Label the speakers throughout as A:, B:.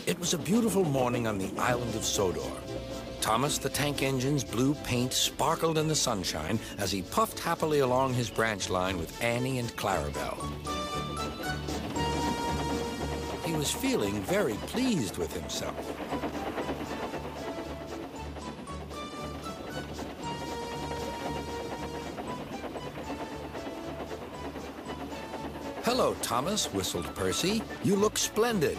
A: It was a beautiful morning on the island of Sodor. Thomas the Tank Engine's blue paint sparkled in the sunshine as he puffed happily along his branch line with Annie and Clarabelle. He was feeling very pleased with himself. "Hello, Thomas," whistled Percy. "You look splendid."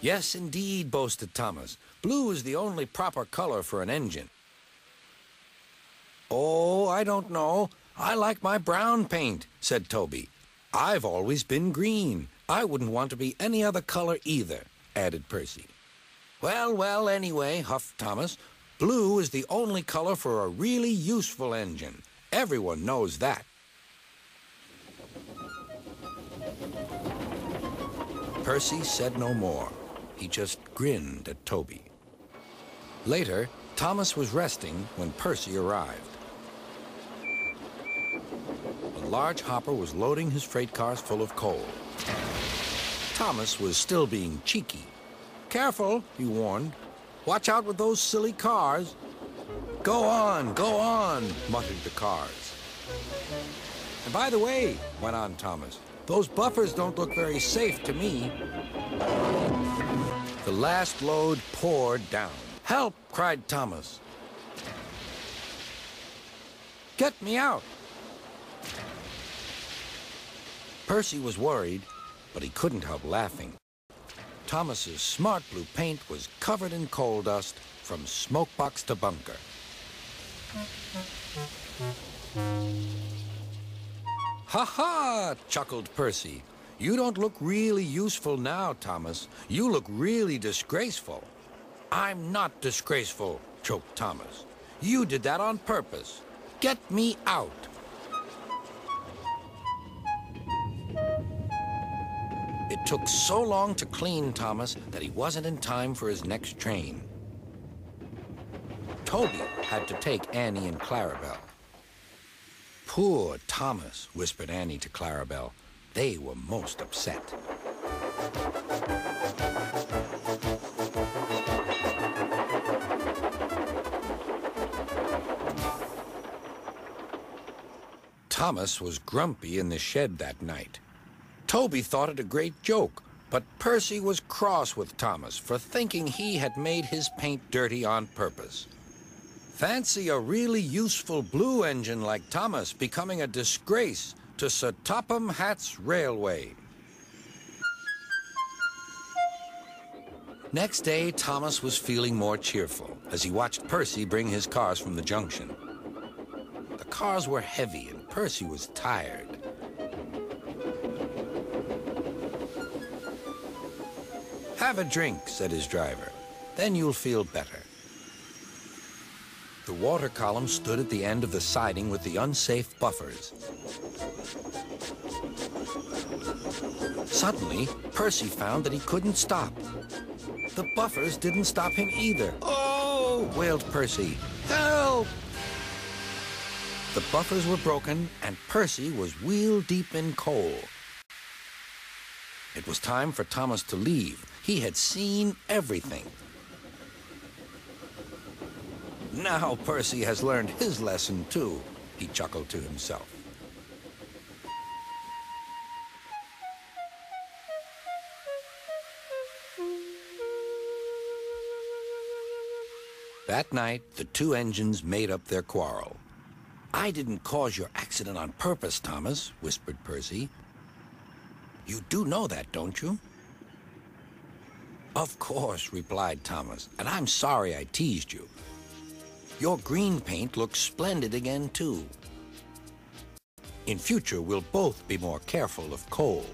A: "Yes, indeed," boasted Thomas. "Blue is the only proper color for an engine." "Oh, I don't know. I like my brown paint," said Toby. "I've always been green. I wouldn't want to be any other color either," added Percy. "Well, well, anyway," huffed Thomas, "blue is the only color for a really useful engine. Everyone knows that." Percy said no more. He just grinned at Toby. Later, Thomas was resting when Percy arrived. A large hopper was loading his freight cars full of coal. Thomas was still being cheeky. "Careful," he warned. "Watch out with those silly cars." Go on," muttered the cars. "And by the way," went on Thomas, "those buffers don't look very safe to me." The last load poured down. "Help!" cried Thomas. "Get me out!" Percy was worried, but he couldn't help laughing. Thomas's smart blue paint was covered in coal dust from smokebox to bunker. "Ha ha!" chuckled Percy. "You don't look really useful now, Thomas. You look really disgraceful." "I'm not disgraceful," choked Thomas. "You did that on purpose. Get me out." It took so long to clean Thomas that he wasn't in time for his next train. Toby had to take Annie and Clarabelle. "Poor Thomas," whispered Annie to Clarabelle. They were most upset. Thomas was grumpy in the shed that night. Toby thought it a great joke, but Percy was cross with Thomas for thinking he had made his paint dirty on purpose. Fancy a really useful blue engine like Thomas becoming a disgrace to Sir Topham Hatt's railway. Next day, Thomas was feeling more cheerful as he watched Percy bring his cars from the junction. The cars were heavy and Percy was tired. "Have a drink," said his driver. "Then you'll feel better." The water column stood at the end of the siding with the unsafe buffers. Suddenly, Percy found that he couldn't stop. The buffers didn't stop him either. "Oh!" wailed Percy. "Help!" The buffers were broken, and Percy was wheel-deep in coal. It was time for Thomas to leave. He had seen everything. "Now Percy has learned his lesson, too," he chuckled to himself. That night, the two engines made up their quarrel. "I didn't cause your accident on purpose, Thomas," whispered Percy. "You do know that, don't you?" "Of course," replied Thomas, "and I'm sorry I teased you. Your green paint looks splendid again, too. In future, we'll both be more careful of coal."